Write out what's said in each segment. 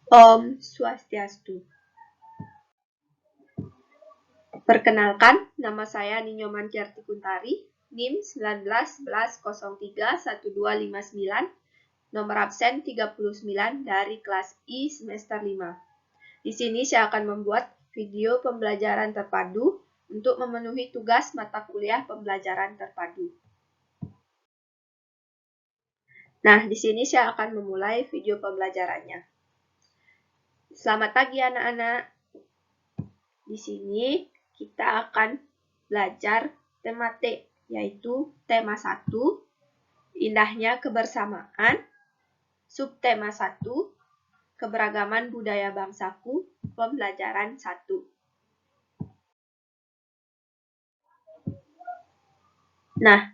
Om Swastiastu. Perkenalkan, nama saya Ninyoman Certi Kuntari, NIM 1911031259, nomor absen 39 dari kelas I semester 5. Di sini saya akan membuat video pembelajaran terpadu untuk memenuhi tugas mata kuliah pembelajaran terpadu. Nah, di sini saya akan memulai video pembelajarannya. Selamat pagi anak-anak. Di sini kita akan belajar tema T, yaitu tema 1, indahnya kebersamaan, subtema 1, keberagaman budaya bangsaku, pembelajaran 1. Nah,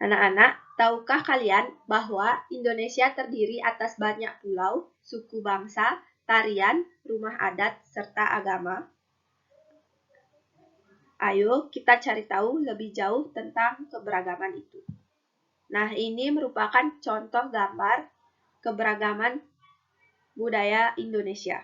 anak-anak, tahukah kalian bahwa Indonesia terdiri atas banyak pulau, suku bangsa, tarian, rumah adat, serta agama? Ayo kita cari tahu lebih jauh tentang keberagaman itu. Nah, ini merupakan contoh gambar keberagaman budaya Indonesia.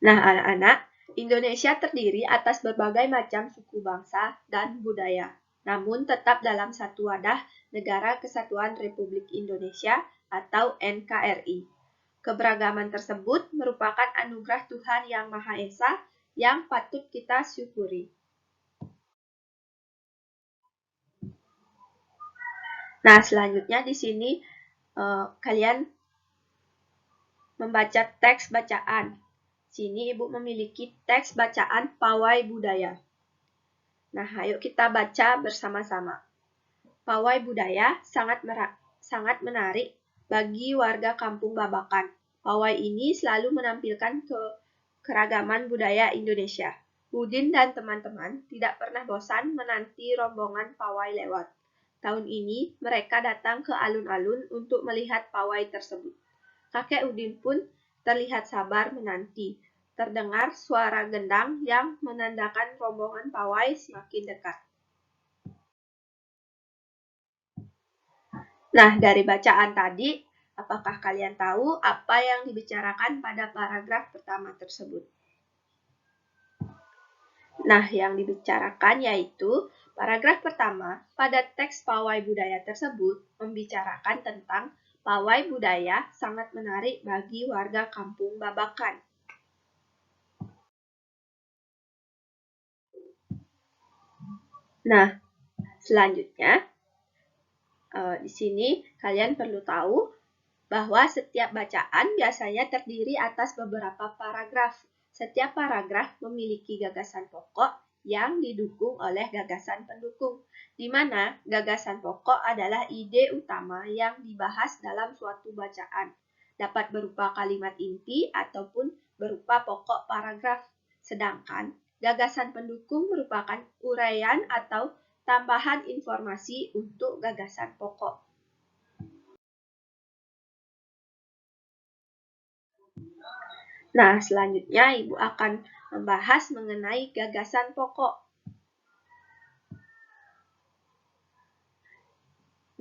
Nah, anak-anak, Indonesia terdiri atas berbagai macam suku bangsa dan budaya, namun tetap dalam satu wadah Negara Kesatuan Republik Indonesia atau NKRI. Keberagaman tersebut merupakan anugerah Tuhan Yang Maha Esa yang patut kita syukuri. Nah, selanjutnya di sini kalian membaca teks bacaan. Sini Ibu memiliki teks bacaan Pawai Budaya. Nah, ayo kita baca bersama-sama. Pawai budaya sangat menarik bagi warga Kampung Babakan. Pawai ini selalu menampilkan keragaman budaya Indonesia. Udin dan teman-teman tidak pernah bosan menanti rombongan pawai lewat. Tahun ini mereka datang ke alun-alun untuk melihat pawai tersebut. Kakek Udin pun terlihat sabar menanti. Terdengar suara gendang yang menandakan rombongan pawai semakin dekat. Nah, dari bacaan tadi, apakah kalian tahu apa yang dibicarakan pada paragraf pertama tersebut? Nah, yang dibicarakan yaitu paragraf pertama pada teks pawai budaya tersebut membicarakan tentang pawai budaya sangat menarik bagi warga Kampung Babakan. Nah, selanjutnya di sini kalian perlu tahu bahwa setiap bacaan biasanya terdiri atas beberapa paragraf. Setiap paragraf memiliki gagasan pokok yang didukung oleh gagasan pendukung, di mana gagasan pokok adalah ide utama yang dibahas dalam suatu bacaan. Dapat berupa kalimat inti ataupun berupa pokok paragraf. Sedangkan gagasan pendukung merupakan uraian atau tambahan informasi untuk gagasan pokok. Nah, selanjutnya Ibu akan membahas mengenai gagasan pokok.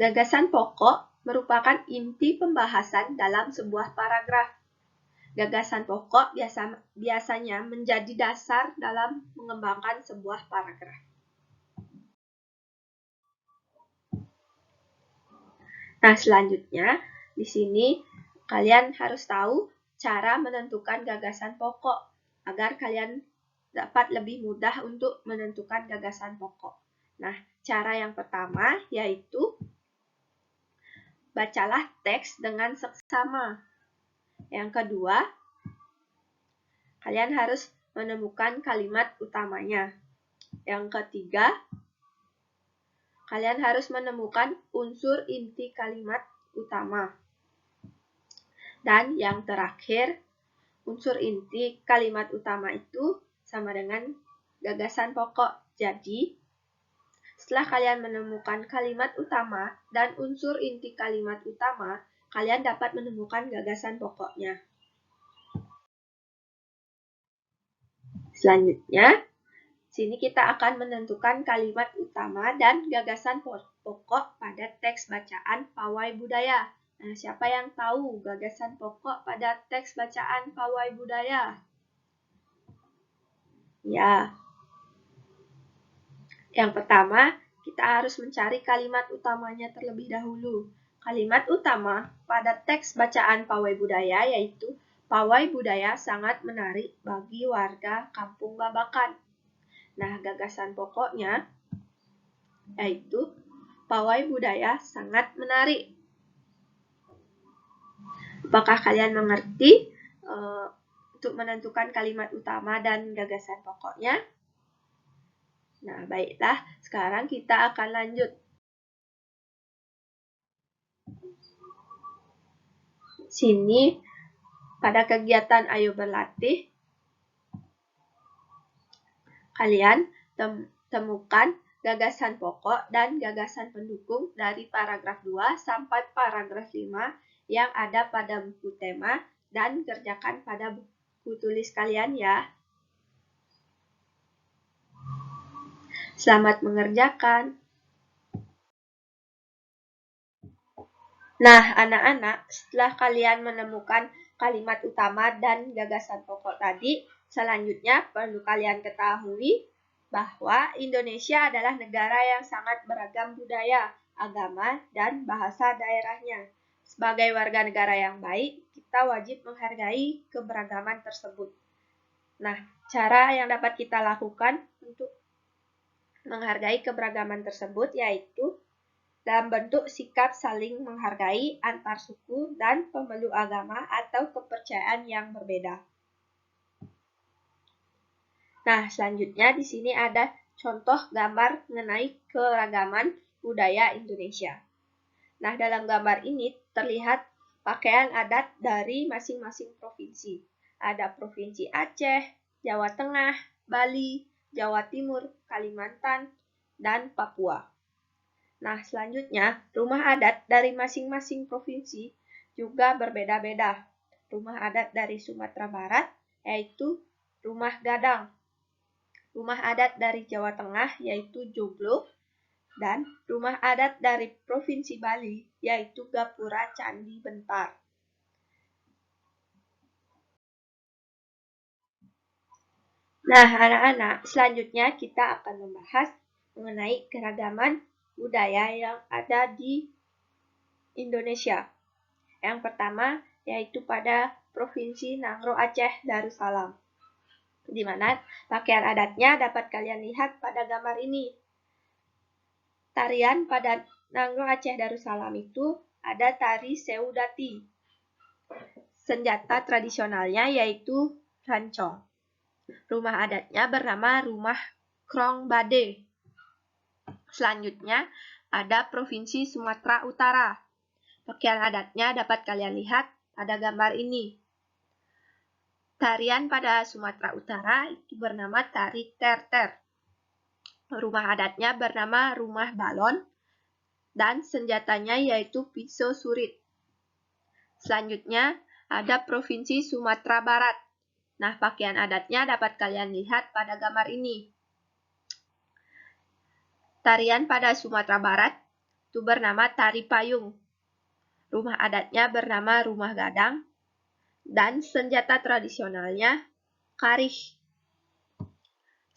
Gagasan pokok merupakan inti pembahasan dalam sebuah paragraf. Gagasan pokok biasanya menjadi dasar dalam mengembangkan sebuah paragraf. Nah, selanjutnya di sini kalian harus tahu cara menentukan gagasan pokok agar kalian dapat lebih mudah untuk menentukan gagasan pokok. Nah, cara yang pertama yaitu bacalah teks dengan seksama. Yang kedua, kalian harus menemukan kalimat utamanya. Yang ketiga, kalian harus menemukan unsur inti kalimat utama. Dan yang terakhir, unsur inti kalimat utama itu sama dengan gagasan pokok. Jadi, setelah kalian menemukan kalimat utama dan unsur inti kalimat utama, kalian dapat menemukan gagasan pokoknya. Selanjutnya, Sini kita akan menentukan kalimat utama dan gagasan pokok pada teks bacaan pawai budaya. Nah, siapa yang tahu gagasan pokok pada teks bacaan pawai budaya? Ya. Yang pertama, kita harus mencari kalimat utamanya terlebih dahulu. Kalimat utama pada teks bacaan pawai budaya yaitu pawai budaya sangat menarik bagi warga Kampung Babakan. Nah, gagasan pokoknya yaitu pawai budaya sangat menarik. Apakah kalian mengerti untuk menentukan kalimat utama dan gagasan pokoknya? Nah, baiklah. Sekarang kita akan lanjut. Sini, pada kegiatan Ayo Berlatih, kalian temukan gagasan pokok dan gagasan pendukung dari paragraf 2 sampai paragraf 5 yang ada pada buku tema dan kerjakan pada buku tulis kalian ya. Selamat mengerjakan. Nah, anak-anak, setelah kalian menemukan kalimat utama dan gagasan pokok tadi, selanjutnya perlu kalian ketahui bahwa Indonesia adalah negara yang sangat beragam budaya, agama, dan bahasa daerahnya. Sebagai warga negara yang baik, kita wajib menghargai keberagaman tersebut. Nah, cara yang dapat kita lakukan untuk menghargai keberagaman tersebut yaitu dalam bentuk sikap saling menghargai antar suku dan pemeluk agama atau kepercayaan yang berbeda. Nah, selanjutnya di sini ada contoh gambar mengenai keragaman budaya Indonesia. Nah, dalam gambar ini terlihat pakaian adat dari masing-masing provinsi. Ada Provinsi Aceh, Jawa Tengah, Bali, Jawa Timur, Kalimantan, dan Papua. Nah, selanjutnya, rumah adat dari masing-masing provinsi juga berbeda-beda. Rumah adat dari Sumatera Barat yaitu Rumah Gadang. Rumah adat dari Jawa Tengah yaitu Joglo. Dan rumah adat dari Provinsi Bali yaitu Gapura Candi Bentar. Nah, anak-anak, selanjutnya kita akan membahas mengenai keragaman budaya yang ada di Indonesia. Yang pertama yaitu pada Provinsi Nangro Aceh Darussalam, di mana pakaian adatnya dapat kalian lihat pada gambar ini. Tarian pada Nangro Aceh Darussalam itu ada tari Seudati. Senjata tradisionalnya yaitu rancong. Rumah adatnya bernama Rumah Krong Bade. Selanjutnya ada Provinsi Sumatera Utara. Pakaian adatnya dapat kalian lihat pada gambar ini. Tarian pada Sumatera Utara itu bernama tari terter. Rumah adatnya bernama Rumah Balon dan senjatanya yaitu pisau surit. Selanjutnya ada Provinsi Sumatera Barat. Nah, pakaian adatnya dapat kalian lihat pada gambar ini. Tarian pada Sumatera Barat itu bernama tari payung. Rumah adatnya bernama Rumah Gadang, dan senjata tradisionalnya karih.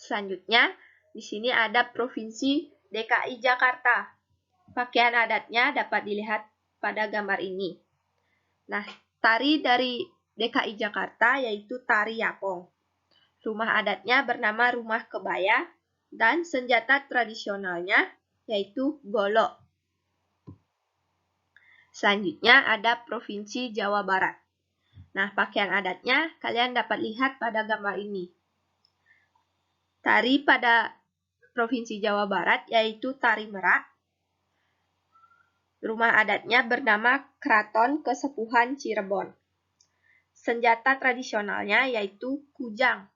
Selanjutnya, di sini ada Provinsi DKI Jakarta. Pakaian adatnya dapat dilihat pada gambar ini. Nah, tari dari DKI Jakarta yaitu tari Yapong. Rumah adatnya bernama Rumah Kebaya, dan senjata tradisionalnya yaitu golok. Selanjutnya ada Provinsi Jawa Barat. Nah, pakaian adatnya kalian dapat lihat pada gambar ini. Tari pada Provinsi Jawa Barat yaitu tari merak. Rumah adatnya bernama Keraton Kesepuhan Cirebon. Senjata tradisionalnya yaitu kujang.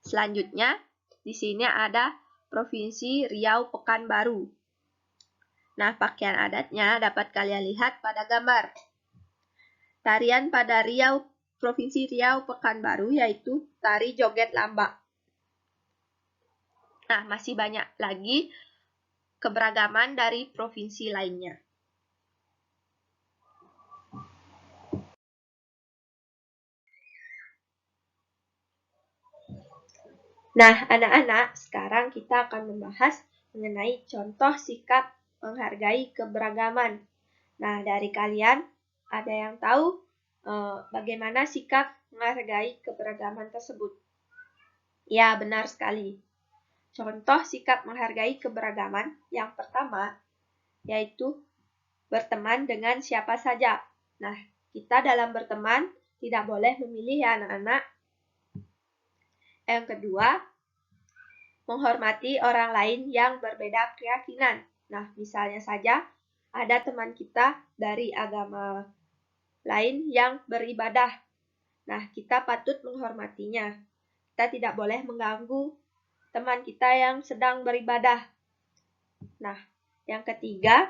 Selanjutnya, di sini ada Provinsi Riau Pekanbaru. Nah, pakaian adatnya dapat kalian lihat pada gambar. Tarian pada Provinsi Riau Pekanbaru yaitu tari joget lambak. Nah, masih banyak lagi keberagaman dari provinsi lainnya. Nah, anak-anak, sekarang kita akan membahas mengenai contoh sikap menghargai keberagaman. Nah, dari kalian ada yang tahu bagaimana sikap menghargai keberagaman tersebut? Ya, benar sekali. Contoh sikap menghargai keberagaman yang pertama yaitu berteman dengan siapa saja. Nah, kita dalam berteman tidak boleh memilih ya anak-anak. Yang kedua, menghormati orang lain yang berbeda keyakinan. Nah, misalnya saja ada teman kita dari agama lain yang beribadah. Nah, kita patut menghormatinya. Kita tidak boleh mengganggu teman kita yang sedang beribadah. Nah, yang ketiga,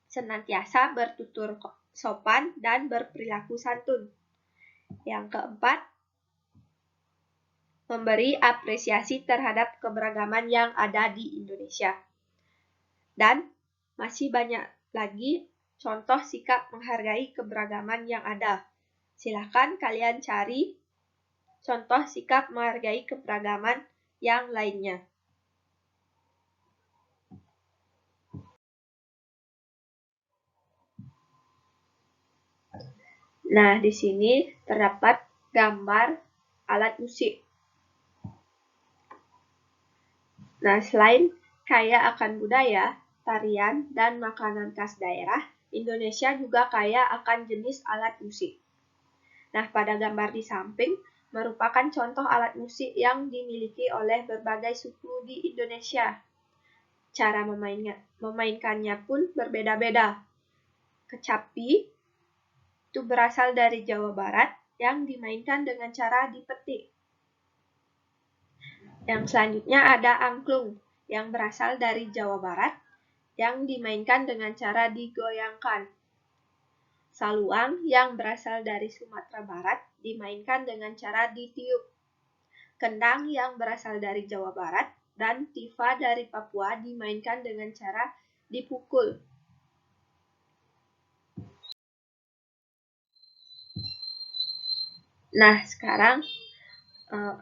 senantiasa bertutur sopan dan berperilaku santun. Yang keempat, memberi apresiasi terhadap keberagaman yang ada di Indonesia. Dan masih banyak lagi contoh sikap menghargai keberagaman yang ada. Silakan kalian cari contoh sikap menghargai keberagaman yang lainnya. Nah, di sini terdapat gambar alat musik. Nah, selain kaya akan budaya, tarian, dan makanan khas daerah, Indonesia juga kaya akan jenis alat musik. Nah, pada gambar di samping merupakan contoh alat musik yang dimiliki oleh berbagai suku di Indonesia. Cara memainkannya pun berbeda-beda. Kecapi itu berasal dari Jawa Barat yang dimainkan dengan cara dipetik. Yang selanjutnya ada angklung yang berasal dari Jawa Barat yang dimainkan dengan cara digoyangkan. Saluang yang berasal dari Sumatera Barat dimainkan dengan cara ditiup. Kendang yang berasal dari Jawa Barat dan tifa dari Papua dimainkan dengan cara dipukul. Nah, sekarang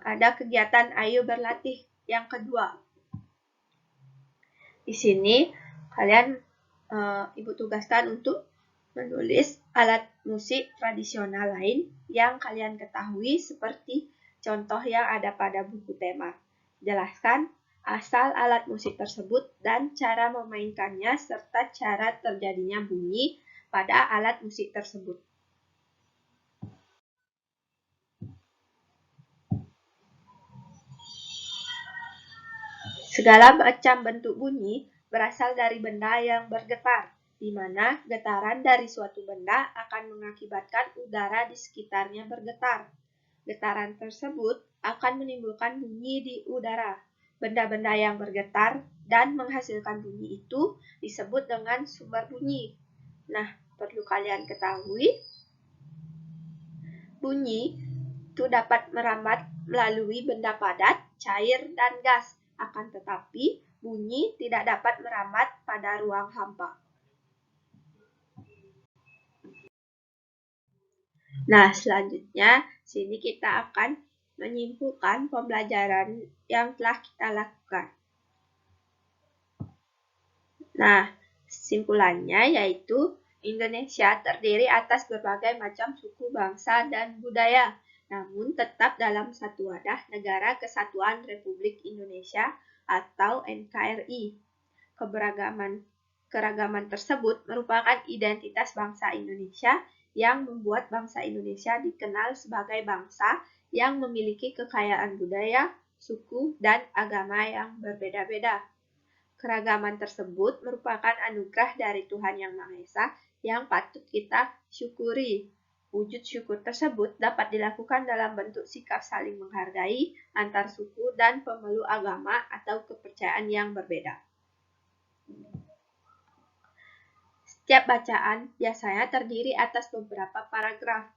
ada kegiatan Ayo Berlatih yang kedua. Di sini kalian Ibu tugaskan untuk menulis alat musik tradisional lain yang kalian ketahui seperti contoh yang ada pada buku tema. Jelaskan asal alat musik tersebut dan cara memainkannya serta cara terjadinya bunyi pada alat musik tersebut. Segala macam bentuk bunyi berasal dari benda yang bergetar, di mana getaran dari suatu benda akan mengakibatkan udara di sekitarnya bergetar. Getaran tersebut akan menimbulkan bunyi di udara. Benda-benda yang bergetar dan menghasilkan bunyi itu disebut dengan sumber bunyi. Nah, perlu kalian ketahui, bunyi itu dapat merambat melalui benda padat, cair, dan gas. Akan tetapi, bunyi tidak dapat merambat pada ruang hampa. Nah, selanjutnya, sini kita akan menyimpulkan pembelajaran yang telah kita lakukan. Nah, simpulannya yaitu Indonesia terdiri atas berbagai macam suku, bangsa, dan budaya, namun tetap dalam satu wadah Negara Kesatuan Republik Indonesia atau NKRI. Keragaman tersebut merupakan identitas bangsa Indonesia yang membuat bangsa Indonesia dikenal sebagai bangsa yang memiliki kekayaan budaya, suku, dan agama yang berbeda-beda. Keragaman tersebut merupakan anugerah dari Tuhan Yang Maha Esa yang patut kita syukuri. Wujud syukur tersebut dapat dilakukan dalam bentuk sikap saling menghargai antar suku dan pemeluk agama atau kepercayaan yang berbeda. Setiap bacaan biasanya terdiri atas beberapa paragraf.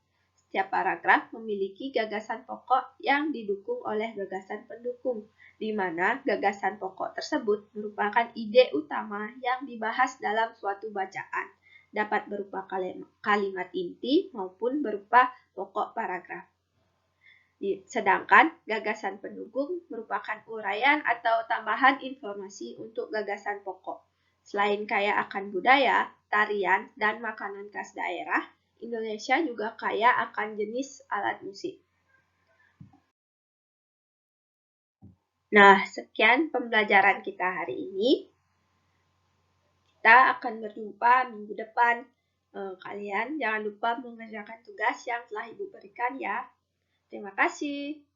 Tiap paragraf memiliki gagasan pokok yang didukung oleh gagasan pendukung, di mana gagasan pokok tersebut merupakan ide utama yang dibahas dalam suatu bacaan, dapat berupa kalimat inti maupun berupa pokok paragraf. Sedangkan gagasan pendukung merupakan uraian atau tambahan informasi untuk gagasan pokok. Selain kaya akan budaya, tarian, dan makanan khas daerah, Indonesia juga kaya akan jenis alat musik. Nah, sekian pembelajaran kita hari ini. Kita akan berjumpa minggu depan. Kalian jangan lupa mengerjakan tugas yang telah Ibu berikan ya. Terima kasih.